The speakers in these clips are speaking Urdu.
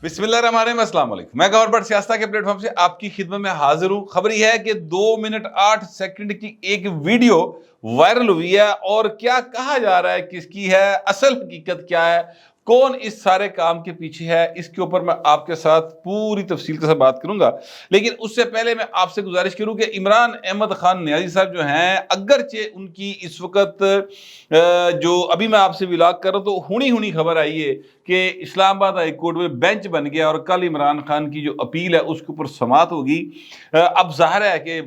بسم اللہ الرحمن الرحیم، السلام علیکم۔ میں گور بٹ سیاستہ کے پلیٹ فارم سے آپ کی خدمت میں حاضر ہوں۔ خبر یہ ہے کہ 2 منٹ 8 سیکنڈ کی ایک ویڈیو وائرل ہوئی ہے، اور کیا کہا جا رہا ہے، کس کی ہے، اصل حقیقت کیا ہے، کون اس سارے کام کے پیچھے ہے، اس کے اوپر میں آپ کے ساتھ پوری تفصیل کے ساتھ بات کروں گا۔ لیکن اس سے پہلے میں آپ سے گزارش کروں کہ عمران احمد خان نیازی صاحب جو ہیں، اگرچہ ان کی اس وقت جو ابھی میں آپ سے ولاگ کر رہا ہوں، تو ہونی خبر آئی ہے کہ اسلام آباد ہائی کورٹ میں بینچ بن گیا، اور کل عمران خان کی جو اپیل ہے اس کے اوپر سماعت ہوگی۔ اب ظاہر ہے کہ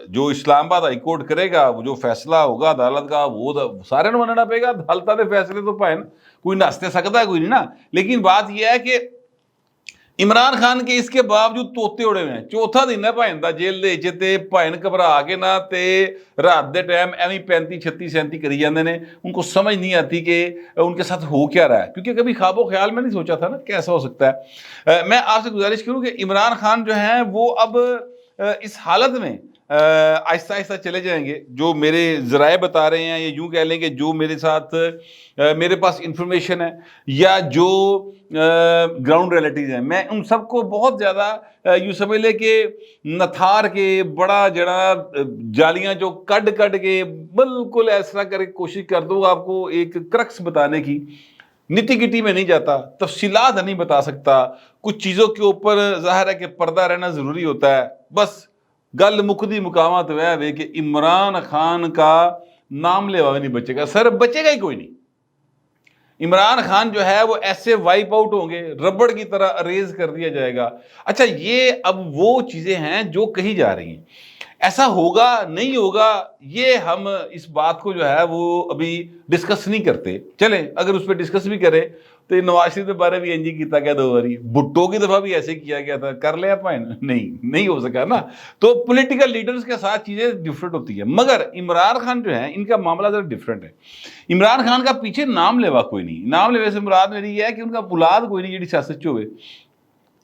جو اسلام آباد ہائی کورٹ کرے گا، وہ جو فیصلہ ہوگا عدالت کا، وہ سارے نے مننا پے گا۔ عدالت دے فیصلے تو پائے کوئی نستے سکتا ہے کوئی نہیں نا۔ لیکن بات یہ ہے کہ عمران خان کے اس کے باوجود توتے اڑے ہوئے ہیں۔ چوتھا دن ہے بھائن دا جیل دے تے بھائن گھبرا کے نہ تے رات دے ٹائم ایویں 35 36 37 کری جاندے نے۔ ان کو سمجھ نہیں آتی کہ ان کے ساتھ ہو کیا رہا ہے، کیونکہ کبھی خواب و خیال میں نہیں سوچا تھا نا کیسا ہو سکتا ہے۔ میں آپ سے گزارش کروں کہ عمران خان جو ہیں وہ اب اس حالت میں آہستہ آہستہ چلے جائیں گے، جو میرے ذرائع بتا رہے ہیں، یا یوں کہہ لیں کہ جو میرے ساتھ میرے پاس انفارمیشن ہے، یا جو گراؤنڈ ریئلٹیز ہیں، میں ان سب کو بہت زیادہ یوں سمجھ لے کہ نتھار کے بڑا جڑا جالیاں جو کڈ کے بالکل ایسا کر کے کوشش کر دوں آپ کو ایک کرکس بتانے کی۔ نٹی گٹی میں نہیں جاتا، تفصیلات نہیں بتا سکتا، کچھ چیزوں کے اوپر ظاہر ہے کہ پردہ رہنا ضروری ہوتا ہے۔ بس گل مکدی مقامات ہے کہ عمران خان کا نام لیوا بھی نہیں بچے گا، سر بچے گا ہی کوئی نہیں۔ عمران خان جو ہے وہ ایسے وائپ آؤٹ ہوں گے، ربڑ کی طرح اریز کر دیا جائے گا۔ اچھا، یہ اب وہ چیزیں ہیں جو کہی جا رہی ہیں، ایسا ہوگا نہیں ہوگا یہ ہم اس بات کو جو ہے وہ ابھی ڈسکس نہیں کرتے۔ چلیں اگر اس پہ ڈسکس بھی کریں تو یہ نواز شریف کے بارے بھی انجی کیتا گیا 2 باری، بھٹو کی دفعہ بھی ایسے کیا گیا تھا، کر لیا پائن نہیں ہو سکا نا۔ تو پولیٹیکل لیڈرز کے ساتھ چیزیں ڈیفرنٹ ہوتی ہیں، مگر عمران خان جو ہیں ان کا معاملہ ذرا ڈیفرنٹ ہے۔ عمران خان کا پیچھے نام لیوا کوئی نہیں، نام لیوا سے مراد میری یہ ہے کہ ان کا اولاد کوئی نہیں جی سیاست چ ہوئے۔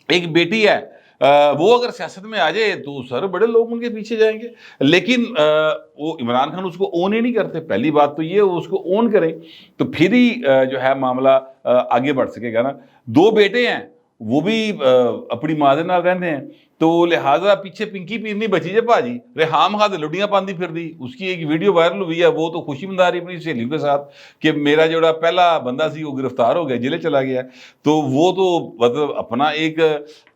ایک بیٹی ہے، وہ اگر سیاست میں آ جائے تو سر بڑے لوگ ان کے پیچھے جائیں گے، لیکن وہ عمران خان اس کو اون ہی نہیں کرتے۔ پہلی بات تو یہ اس کو اون کریں تو پھر ہی جو ہے معاملہ آگے بڑھ سکے گا نا۔ 2 بیٹے ہیں، وہ بھی اپنی ماں دے نال رہندے ہیں، تو لہٰذا پیچھے پنکی پیر نہیں بچی جے پاجی، ریحام خان لڈیاں پاندی پھر دی۔ اس کی ایک ویڈیو وائرل ہوئی ہے، وہ تو خوشی منا رہی اپنی سہیلیوں کے ساتھ کہ میرا جوڑا پہلا بندہ سی وہ گرفتار ہو گیا، جیلے چلا گیا۔ تو وہ تو مطلب اپنا ایک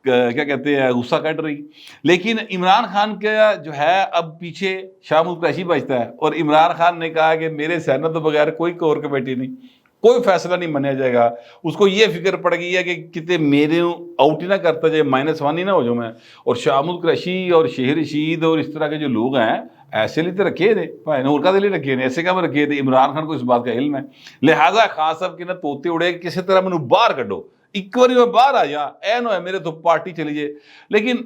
کیا کہتے ہیں غصہ کٹ رہی۔ لیکن عمران خان کا جو ہے اب پیچھے شاہ محمود قریشی بچتا ہے، اور عمران خان نے کہا کہ میرے سینٹ تو بغیر کوئی کور کمیٹی نہیں، کوئی فیصلہ نہیں منیا جائے گا۔ اس کو یہ فکر پڑ گئی ہے کہ کتے میرے آؤٹ ہی نہ کرتا جائے، -1 ہی نہ ہو جاؤں میں۔ اور شاہ محمود قریشی اور شہر رشید اور اس طرح کے جو لوگ ہیں، ایسے لیے تو رکھے تھے بھائی نے، اور کا دلی رکھے تھے، ایسے کام رکھے تھے۔ عمران خان کو اس بات کا علم ہے، لہٰذا خان صاحب کے نہ توتے اڑے کسی طرح مینوں باہر کڈو، ایک باری میں باہر آ جا، اے نو ہے میرے تو پارٹی چلی جائے۔ لیکن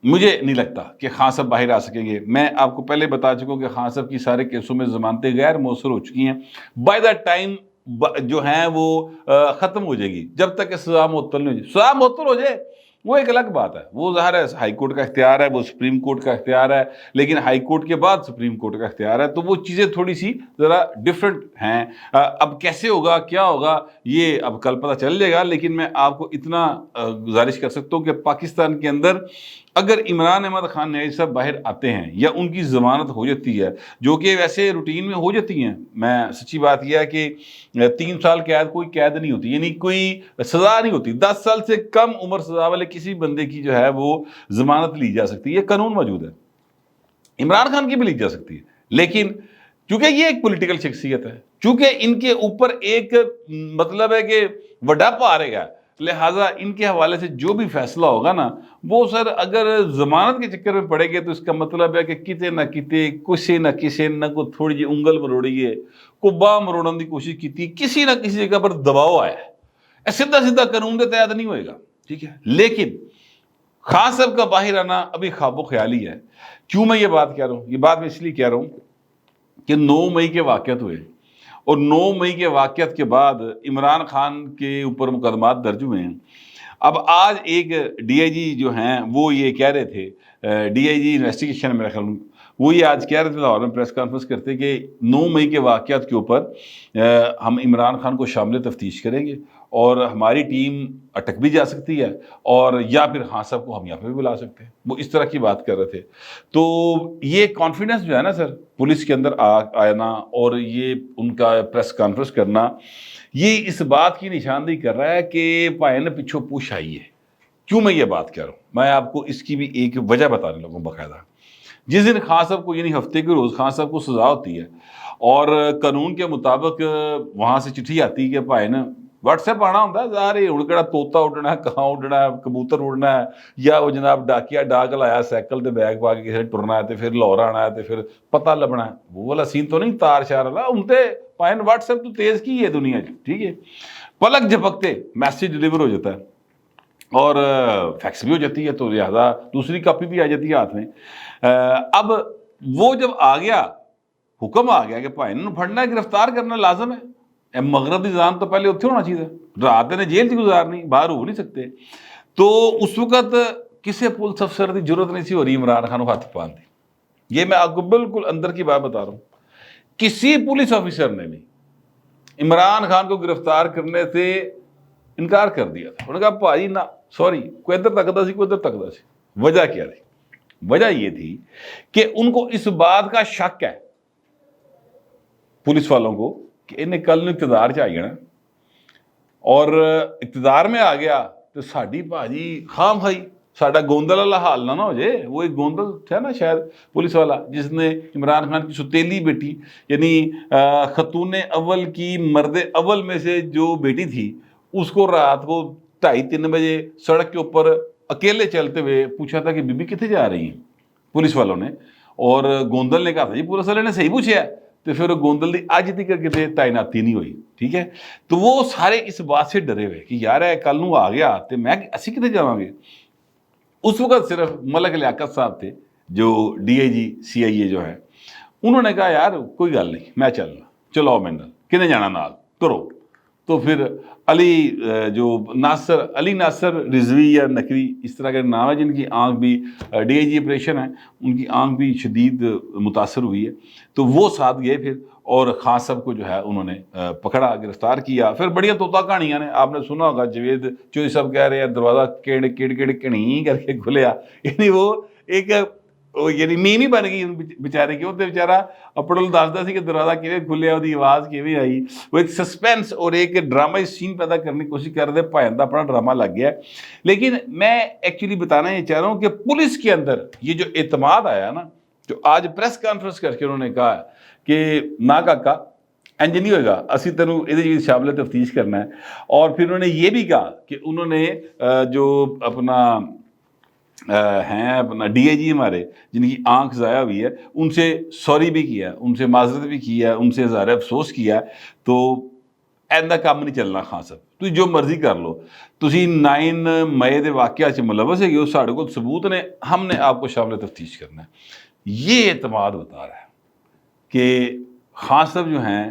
مجھے نہیں لگتا کہ خان صاحب باہر آ سکیں گے۔ میں آپ کو پہلے بتا چکا ہوں کہ خان صاحب کی سارے کیسوں میں ضمانتیں غیر مؤثر ہو چکی ہیں، بائی دا ٹائم جو ہیں وہ ختم ہو جائے گی، جب تک کہ سزا معطل نہیں ہو جائے۔ سزا معطل ہو جائے وہ ایک الگ بات ہے، وہ ظاہر ہے ہائی کورٹ کا اختیار ہے، وہ سپریم کورٹ کا اختیار ہے، لیکن ہائی کورٹ کے بعد سپریم کورٹ کا اختیار ہے، تو وہ چیزیں تھوڑی سی ذرا ڈفرینٹ ہیں۔ اب کیسے ہوگا کیا ہوگا یہ اب کل پتہ چل جائے گا، لیکن میں آپ کو اتنا گزارش کر سکتا ہوں کہ پاکستان کے اندر اگر عمران احمد خان نیازی صاحب باہر آتے ہیں یا ان کی ضمانت ہو جاتی ہے، جو کہ ویسے روٹین میں ہو جاتی ہیں، میں سچی بات یہ ہے کہ 3 سال قید کوئی قید نہیں ہوتی، یعنی کوئی سزا نہیں ہوتی۔ 10 سال سے کم عمر سزا والے کسی بندے کی جو ہے وہ ضمانت لی جا سکتی ہے، یہ قانون موجود ہے، عمران خان کی بھی لی جا سکتی ہے۔ لیکن چونکہ یہ ایک پولیٹیکل شخصیت ہے، چونکہ ان کے اوپر ایک مطلب ہے کہ وڈا پا رہے گا، لہٰذا ان کے حوالے سے جو بھی فیصلہ ہوگا نا، وہ سر اگر ضمانت کے چکر میں پڑے گے تو اس کا مطلب ہے کہ کتے نہ کتے کسی نہ کسی نہ کو تھوڑی جی انگل مروڑی ہے، کو باہ مروڑنے کی کوشش کی، کسی نہ کسی جگہ پر دباؤ آیا ہے، سیدھا قانون کے تحت نہیں ہوئے گا، ٹھیک ہے۔ لیکن خان صاحب کا باہر آنا ابھی خواب و خیالی ہے۔ کیوں میں یہ بات کہہ رہا ہوں؟ یہ بات میں اس لیے کہہ رہا ہوں کہ 9 مئی کے واقعات ہوئے، اور 9 مئی کے واقعات کے بعد عمران خان کے اوپر مقدمات درج ہوئے ہیں۔ اب آج ایک ڈی آئی جی جو ہیں وہ یہ کہہ رہے تھے، ڈی آئی جی انویسٹیگیشن میرے خیال میں، وہ یہ آج کہہ رہے تھے لاہور میں پریس کانفرنس کرتے کہ 9 مئی کے واقعات کے اوپر ہم عمران خان کو شامل تفتیش کریں گے، اور ہماری ٹیم اٹک بھی جا سکتی ہے اور یا پھر خان صاحب کو ہم یہاں پہ بھی بلا سکتے ہیں. وہ اس طرح کی بات کر رہے تھے. تو یہ کانفیڈنس جو ہے نا سر پولیس کے اندر آنا اور یہ ان کا پریس کانفرنس کرنا, یہ اس بات کی نشاندہی کر رہا ہے کہ بھائی نے پیچھو پوچھ آئی ہے. کیوں میں یہ بات کر رہا ہوں, میں آپ کو اس کی بھی ایک وجہ بتانے لگوں باقاعدہ. جس دن خان صاحب کو یعنی ہفتے کے روز خان صاحب کو سزا ہوتی ہے اور قانون کے مطابق وہاں سے چٹھی آتی ہے کہ بھائی نے واٹس ایپ آنا ہوتا ہے, ظاہر ہے ہوں کہڑا طوطا اڑنا ہے, کہاں اڑنا ہے, کبوتر اڑنا ہے, یا وہ جناب ڈاکیا ڈاک لایا سائیکل تے بیگ پا کے کسی ٹرنا ہے تے پھر لاہور آنا ہے تے پھر پتہ لبنا ہے. وہ والا سین تو نہیں تار شار والا, ان تے پائن واٹس ایپ تو تیز کی ہے دنیا چ, ٹھیک ہے. پلک جھپکتے میسج ڈلیور ہو جاتا ہے اور فیکس بھی ہو جاتی ہے, تو لہٰذا دوسری کاپی بھی آ جاتی ہے ہاتھ میں. اب وہ جب آ گیا, حکم آ گیا کہ بھائی انہوں پھڑنا ہے, گرفتار کرنا لازم ہے. مغرب دی زان تو پہلے اتنے ہونا چاہیے, رات نے جیل تھی گزارنی, باہر ہو نہیں سکتے. تو اس وقت کسی پولیس افسر کی ضرورت نہیں سی ہو رہی عمران خان کو ہاتھ پان دی. یہ میں آپ کو بالکل اندر کی بات بتا رہا ہوں. کسی پولیس آفیسر نے بھی عمران خان کو گرفتار کرنے سے انکار کر دیا تھا. انہوں نے کہا بھائی نہ سوری, کوئی ادھر تکتا سی, کوئی ادھر تکتا سی. وجہ کیا تھی؟ وجہ یہ تھی کہ ان کو اس بات کا شک ہے پولیس والوں کو کہ انہیں کل اقتدار چاہیے نا, اور اقتدار میں آ گیا تو ساڈی بھاجی خام خائی ساڈا گوندل والا حال نہ ہو جائے. وہ ایک گوندل تھا نا شاید پولیس والا جس نے عمران خان کی ستیلی بیٹی یعنی خاتون اول کی مرد اول میں سے جو بیٹی تھی اس کو رات کو 2:30-3 بجے سڑک کے اوپر اکیلے چلتے ہوئے پوچھا تھا کہ بی بی کتنے جا رہی ہیں پولیس والوں نے, اور گوندل نے کہا تھا جی پولیس والے نے صحیح پوچھا ہے, تو پھر گوندل دی آج تک کتے تعیناتی نہیں ہوئی, ٹھیک ہے. تو وہ سارے اس بات سے ڈرے ہوئے کہ یار کل نو آ گیا تو میں اسی کتنے جاواں گے. اس وقت صرف ملک لیاقت صاحب تھے جو ڈی آئی جی سی آئی اے جو ہے, انہوں نے کہا یار کوئی گل نہیں میں چلنا, چلو میں کنے جانا نال کرو. تو پھر علی جو ناصر علی ناصر رضوی یا نقوی اس طرح کے نام ہے جن کی آنکھ بھی ڈی آئی جی آپریشن ہے, ان کی آنکھ بھی شدید متاثر ہوئی ہے, تو وہ ساتھ گئے پھر اور خان صاحب کو جو ہے انہوں نے پکڑا, گرفتار کیا. پھر بڑی طوطا کہانیاں نے, آپ نے سنا ہوگا جوید چودھری صاحب کہہ رہے ہیں دروازہ کیڑ کیڑ کیڑ کڑی کر کے کھلیا, یعنی وہ ایک یعنی میم ہی بن گئی بیچارے کی. وہ تو بیچارہ اپڑل دستا سی کہ دروازہ کیویں کھلیا, وہ آواز کیویں آئی. وہ ایک سسپینس اور ایک ڈرامائی سین پیدا کرنے کی کوشش کر رہے, بھائن دا اپنا ڈرامہ لگ گیا. لیکن میں ایکچولی بتانا یہ چاہ رہا ہوں کہ پولیس کے اندر یہ جو اعتماد آیا نا, جو آج پریس کانفرنس کر کے انہوں نے کہا کہ نہ کاکا انج نہیں ہوئے گا, اسی طرح یہ شامل تفتیش کرنا ہے. اور پھر انہوں نے یہ بھی کہا کہ انہوں نے جو اپنا ہیں اپنا ڈی اے جی ہمارے جن کی آنکھ ضائع ہوئی ہے ان سے سوری بھی کیا, ان سے معذرت بھی کیا, ان سے اظہار افسوس کیا. تو ایسا کام نہیں چلنا خان صاحب, تو جو مرضی کر لو, تسی 9 مئی دے واقعہ سے ملوث ہے, ساڑھے کو ثبوت نے, ہم نے آپ کو شامل تفتیش کرنا ہے. یہ اعتماد بتا رہا ہے کہ خان صاحب جو ہیں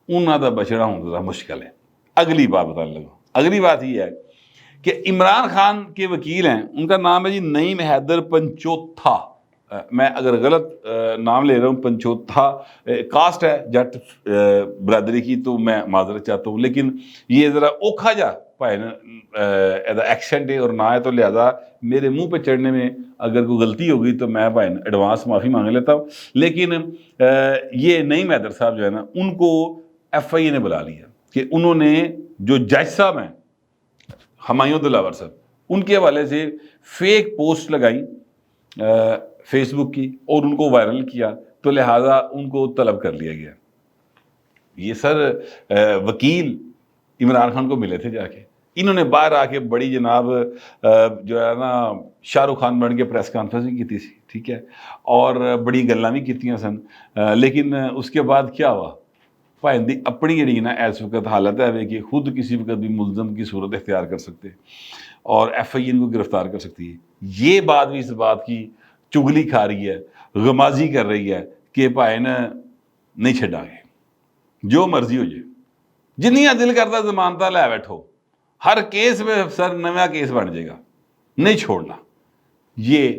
انہوں کا بچنا ہونا مشکل ہے. اگلی بات بتانے لگا, اگلی بات یہ ہے کہ عمران خان کے وکیل ہیں, ان کا نام ہے جی نعیم حیدر پنچوتھا. میں اگر غلط نام لے رہا ہوں, پنچوتھا کاسٹ ہے جٹ برادری کی, تو میں معذرت چاہتا ہوں. لیکن یہ ذرا اوکھا جا پائے ایکسنٹ ہے اور نہ ہے, تو لہٰذا میرے منہ پہ چڑھنے میں اگر کوئی غلطی ہوگی تو میں بھائی ایڈوانس معافی مانگ لیتا ہوں. لیکن یہ نعیم حیدر صاحب جو ہے نا, ان کو ایف آئی اے نے بلا لیا کہ انہوں نے جو جج صاحب ہیں ہمایوں دلاور صاحب, ان کے حوالے سے فیک پوسٹ لگائیں فیس بک کی اور ان کو وائرل کیا, تو لہٰذا ان کو طلب کر لیا گیا. یہ سر وکیل عمران خان کو ملے تھے جا کے, انہوں نے باہر آ کے بڑی جناب جو ہے نا شاہ رخ خان بن کے پریس کانفرنس بھی کی تھی, ٹھیک ہے, اور بڑی گلاں بھی کیتیاں سن. لیکن اس کے بعد کیا ہوا, بھائی دی اپنی جڑی نا اس وقت حالت ہے کہ خود کسی وقت بھی ملزم کی صورت اختیار کر سکتے اور ایف آئی اے کو گرفتار کر سکتی ہے. یہ بات بھی اس بات کی چگلی کھا رہی ہے, غمازی کر رہی ہے کہ بھائی نا نہیں چھڈا گے, جو مرضی ہو جائے, جنیا دل کرتا ضمانتہ لے بیٹھو, ہر کیس میں سر نیا کیس بن جائے گا, نہیں چھوڑنا. یہ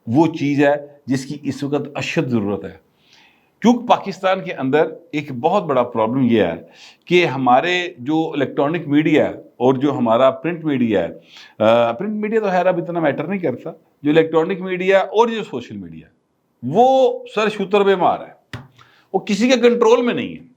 وہ چیز ہے جس کی اس وقت اشد ضرورت ہے. کیونکہ پاکستان کے اندر ایک بہت بڑا پرابلم یہ ہے کہ ہمارے جو الیکٹرانک میڈیا ہے اور جو ہمارا پرنٹ میڈیا ہے، پرنٹ میڈیا تو خیر اب اتنا میٹر نہیں کرتا، جو الیکٹرانک میڈیا اور جو سوشل میڈیا وہ سر شتر بے مار ہے، وہ کسی کے کنٹرول میں نہیں ہے،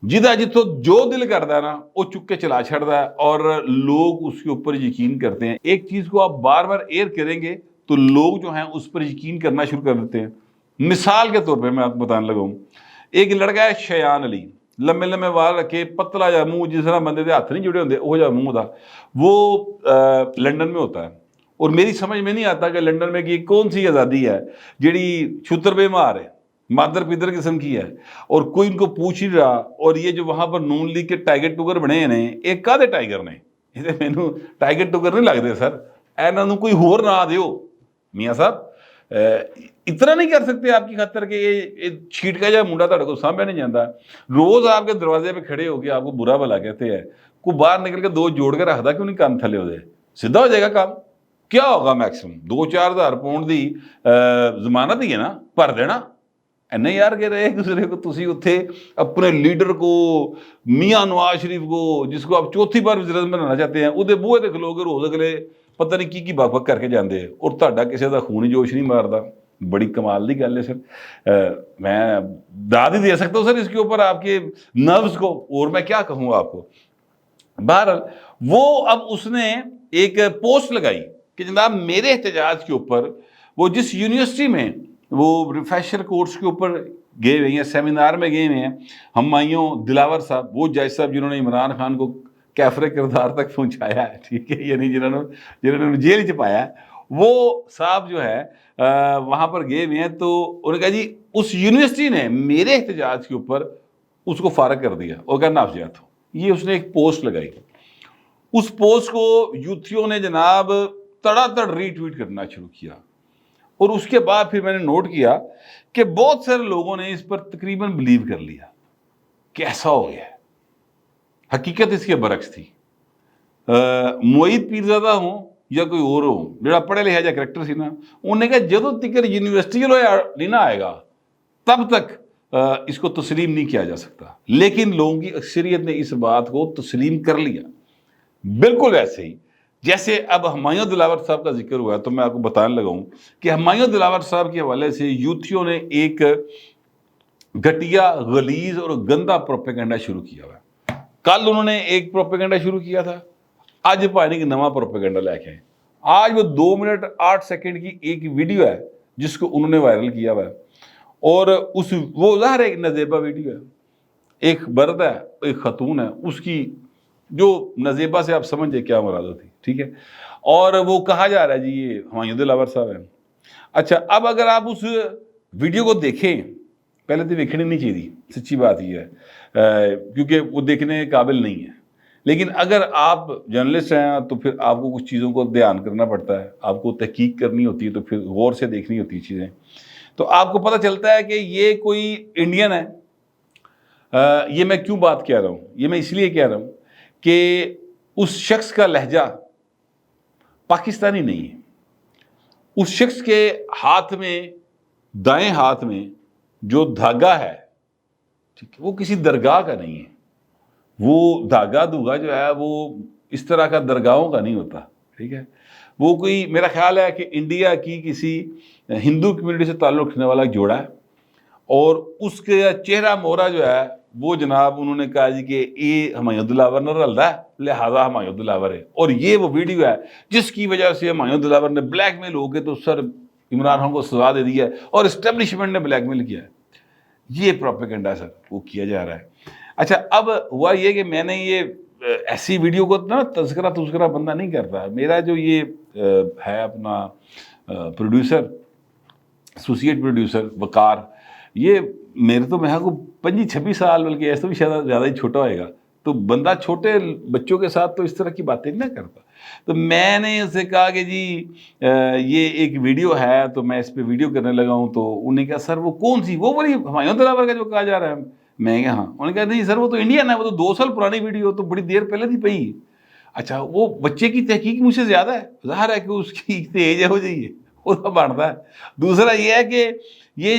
جدھا جتوں جو دل کرتا ہے نا وہ چک کے چلا چھڑتا ہے اور لوگ اس کے اوپر یقین کرتے ہیں۔ ایک چیز کو آپ بار بار ایئر کریں گے تو لوگ جو ہیں اس پر یقین کرنا شروع کر دیتے ہیں۔ مثال کے طور پہ میں آپ کو بتانے لگا ہوں، ایک لڑکا ہے شیان علی، لمبے لمبے وال رکھے، پتلا جا منہ، جس طرح بندے دے ہاتھ نہیں جڑے ہوندے وہ جا منہ تھا، وہ لنڈن میں ہوتا ہے، اور میری سمجھ میں نہیں آتا کہ لنڈن میں کی کون سی آزادی ہے جیڑی چھتر بے مار ہے، مادر پیدر قسم کی ہے، اور کوئی ان کو پوچھ نہیں رہا۔ اور یہ جو وہاں پر نون لیگ کے ٹائیگر ٹوگر بنے ہیں، ایک کادے ٹائیگر نے، مینوں ٹائیگر ٹوگر نہیں لگتے سر، اینا نو کوئی ہور نہ دیو میاں صاحب، اتنا نہیں کر سکتے آپ کی خاطر کہ یہ چھیٹ کا جا منڈا تہاڈے کو سامنے نہیں جاندا، روز آپ کے دروازے پہ کھڑے ہو کے آپ کو برا بھلا کہتے ہیں، کوئی باہر نکل کے دو جوڑ کے رکھدا کیوں نہیں کان تھلے ہو جائے، سیدھا ہو جائے گا کام، کیا ہوگا میکسیمم 2-4 ہزار پاؤنڈ دی ضمانت ہی ہے نا، بھر دینا اینے یار کہ رہے ایک دوسرے کو، تسی اتھے اپنے لیڈر کو، میاں نواز شریف کو، جس کو آپ چوتھی بار وزیر اعظم بنانا چاہتے ہیں، وہ بوئے تے کھلو کے روز اگلے پتہ نہیں کی بک بک کر کے جاندے ہیں، اور تہاڈا کسی دا خون جوش نہیں ماردا۔ بڑی کمال دی گل ہے سر، میں داد ہی دے سکتا ہوں سر اس کے اوپر آپ کے نروز کو، اور میں کیا کہوں آپ کو۔ بہرحال وہ اب اس نے ایک پوسٹ لگائی کہ جناب میرے احتجاج کے اوپر، وہ جس یونیورسٹی میں وہ ریفریشر کورس کے اوپر گئے ہوئے ہیں، سیمینار میں گئے ہوئے ہیں، ہمایوں دلاور صاحب، وہ جج صاحب جنہوں نے عمران خان کو کیفر کردار تک پہنچایا ہے، ٹھیک ہے، یعنی جنہوں نے جیل چپایا ہے، وہ صاحب جو ہے وہاں پر گئے ہوئے ہیں، تو انہوں نے کہا جی اس یونیورسٹی نے میرے احتجاج کے اوپر اس کو فارغ کر دیا اور کہا نافذات ہو۔ یہ اس نے ایک پوسٹ لگائی، اس پوسٹ کو یوتھیوں نے جناب تڑا تڑ ری ٹویٹ کرنا شروع کیا، اور اس کے بعد پھر میں نے نوٹ کیا کہ بہت سارے لوگوں نے اس پر تقریباً بلیو کر لیا کہ ایسا ہو گیا ہے۔ حقیقت اس کے برعکس تھی۔ معید پیرزادہ ہوں یا کوئی اور ہو جڑا پڑھے لکھا جا کریکٹر سی نا، انہوں نے کہا جدوں تک یونیورسٹی نہیں نہ آئے گا تب تک اس کو تسلیم نہیں کیا جا سکتا، لیکن لوگوں کی اکثریت نے اس بات کو تسلیم کر لیا۔ بالکل ایسے ہی جیسے اب ہمایوں دلاور صاحب کا ذکر ہوا ہے، تو میں آپ کو بتانے لگا ہوں کہ ہمایوں دلاور صاحب کے حوالے سے یوتھیوں نے ایک گھٹیا، غلیظ اور گندا پروپیگنڈا شروع کیا ہوا ہے۔ کل انہوں نے ایک پروپیگنڈا شروع کیا تھا، آج پانی کی نواں پروپیگنڈا لے کے آئے۔ آج وہ 2 منٹ 8 سیکنڈ کی ایک ویڈیو ہے جس کو انہوں نے وائرل کیا ہوا ہے، اور وہ ظاہر ایک نزیبہ ویڈیو ہے، ایک مرد ہے ایک خاتون ہے، اس کی جو نزیبہ سے آپ سمجھے کیا مراد ہوتی، ٹھیک ہے، اور وہ کہا جا رہا ہے جی یہ ہمایوں دلاور صاحب ہیں۔ اچھا اب اگر آپ اس ویڈیو کو دیکھیں، پہلے تو دیکھنی نہیں چاہیے، سچی بات یہ ہے، کیونکہ وہ دیکھنے قابل نہیں ہے، لیکن اگر آپ جرنلسٹ ہیں تو پھر آپ کو کچھ چیزوں کو دھیان کرنا پڑتا ہے، آپ کو تحقیق کرنی ہوتی ہے، تو پھر غور سے دیکھنی ہوتی ہے چیزیں، تو آپ کو پتہ چلتا ہے کہ یہ کوئی انڈین ہے۔ یہ میں کیوں بات کہہ رہا ہوں؟ یہ میں اس لیے کہہ رہا ہوں کہ اس شخص کا لہجہ پاکستانی نہیں ہے، اس شخص کے ہاتھ میں، دائیں ہاتھ میں جو دھاگا ہے، ٹھیک ہے، وہ کسی درگاہ کا نہیں ہے، وہ دھاگا دھوگا جو ہے وہ اس طرح کا درگاہوں کا نہیں ہوتا، ٹھیک ہے، وہ کوئی میرا خیال ہے کہ انڈیا کی کسی ہندو کمیونٹی سے تعلق رکھنے والا جوڑا ہے، اور اس کے چہرہ مہرہ جو ہے وہ جناب انہوں نے کہا جی کہ یہ ہمایوں دلاور نہ رلدا ہے لہذا ہمایوں دلاور ہے، اور یہ وہ ویڈیو ہے جس کی وجہ سے ہمایوں دلاور نے بلیک میل ہو کے تو سر عمران خان کو سزا دے دی ہے، اور اسٹیبلشمنٹ نے بلیک میل کیا ہے۔ یہ پروپیگنڈا سر وہ کیا جا رہا ہے۔ اچھا اب ہوا یہ کہ میں نے یہ ایسی ویڈیو کو نا تذکرہ بندہ نہیں کرتا، میرا جو یہ ہے اپنا پروڈیوسر، ایسوسیٹ پروڈیوسر وقار، یہ میرے تو میں کو 25-26 سال بلکہ ایسے بھی شاید زیادہ ہی چھوٹا ہوئے گا، تو بندہ چھوٹے بچوں کے ساتھ تو اس طرح کی باتیں نہیں کرتا۔ تو میں نے اسے کہا کہ جی یہ ایک ویڈیو ہے تو میں اس پہ ویڈیو کرنے لگا ہوں، تو انہوں نے کہا سر وہ کون سی، وہ بڑی ہمایوں دلاور کا جو کہا جا رہا ہے؟ میں کہا ہاں۔ انہوں نے کہا نہیں سر وہ تو انڈین ہے، وہ تو 2 سال پرانی ویڈیو تو بڑی دیر پہلے تھی پئی۔ اچھا وہ بچے کی تحقیق مجھ سے زیادہ ہے، ظاہر ہے کہ اس کی ایج ہو جائیے وہ تو بنتا ہے۔ دوسرا یہ ہے کہ یہ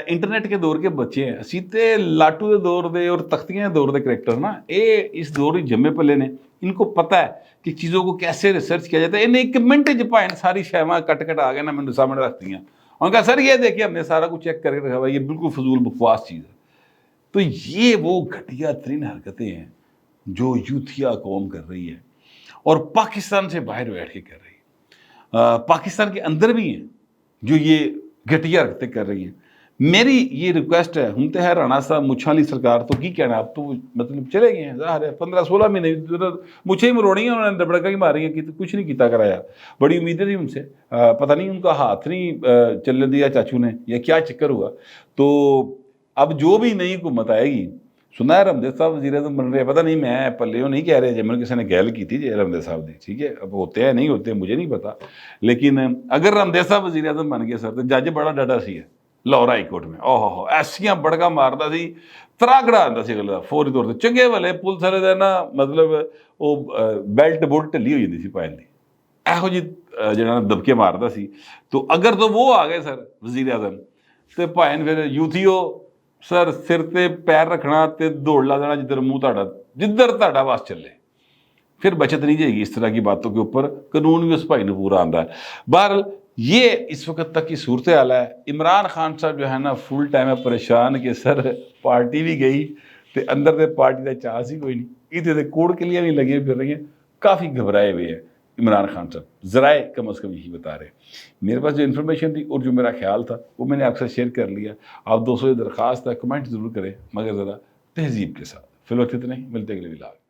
انٹرنیٹ کے دور کے بچے ہیں سیتے لاٹو دے دور دے اور تختیاں دے دور دے کریکٹر نا اے اس دور ہی جمے پلے نے ان کو پتہ ہے کہ چیزوں کو کیسے ریسرچ کیا جاتا ہے انہیں ایک منٹ پائیں ساری شیواں کٹ کٹ آ گئے نا میں نے سامنے رکھتی ہیں ان کا سر یہ دیکھیں ہم نے سارا کچھ چیک کر کے رکھا ہوا یہ بالکل فضول بکواس چیز ہے تو یہ وہ گھٹیا ترین حرکتیں ہیں جو یوتھیا قوم کر رہی ہے اور پاکستان سے باہر بیٹھ کے کر رہی ہے پاکستان کے اندر بھی ہیں جو یہ گھٹیا حرکتیں کر رہی ہیں میری یہ ریکویسٹ ہے ہم تو ہے رانا صاحب مچھالی سرکار تو کی کہنا آپ تو مطلب چلے گئے ہیں ظاہر ہے 15-16 مہینے مجھے ہی مروڑی ہیں انہوں نے دبڑکا ہی ماری ہیں کچھ نہیں کیتا کرایا بڑی امیدیں تھی ان سے پتہ نہیں ان کا ہاتھ نہیں چلنے دیا چاچو نے یا کیا چکر ہوا تو اب جو بھی نئی حکومت آئے گی سنا ہے رمدے صاحب وزیر اعظم بن رہے پتہ نہیں میں پلیوں نہیں کہہ رہے جب کسی نے گیل کی تھی رمدے صاحب دی ٹھیک ہے اب ہوتے ہیں نہیں ہوتے مجھے نہیں پتا لیکن اگر رمدے صاحب وزیر اعظم بن گئے سر تو جج بڑا ڈاڈا سی ہے لاہور ہائی کورٹ میں اوہ ایسیاں بڑکا مارتا سی تراگڑا آتا سی گلا فوری طور سے چنگے والے پولیس والے دا نا مطلب وہ بیلٹ بولٹ ڈلی ہو جاتی سی پائن دی ایہو جی جہاں دبکے مارتا سی تو اگر تو وہ آ گئے سر وزیر اعظم تو پائن پھر یوتھیو سر سر تے پیر رکھنا تے دوڑ لا دینا جدھر منہ تہاڈا جدھر تہاڈا بس چلے پھر بچت نہیں جائے گی اس طرح کی باتوں کے اوپر قانون بھی اس بھائی نے پورا آندا ہے بہرحال یہ اس وقت تک کی صورتحال ہے عمران خان صاحب جو ہے نا فل ٹائم ہے پریشان کہ سر پارٹی بھی گئی تے اندر دے پارٹی دا چانس ہی کوئی نہیں ادھر دے کوڑ کے لیے نہیں لگے پھر رہی ہیں کافی گھبرائے ہوئے ہیں عمران خان صاحب ذرائع کم از کم یہی بتا رہے ہیں میرے پاس جو انفارمیشن تھی اور جو میرا خیال تھا وہ میں نے آپ سے شیئر کر لیا آپ دوستوں سے درخواست ہے کمنٹ ضرور کریں مگر ذرا تہذیب کے ساتھ فی الوقت اتنے ہی ملتے اگلے ولاگ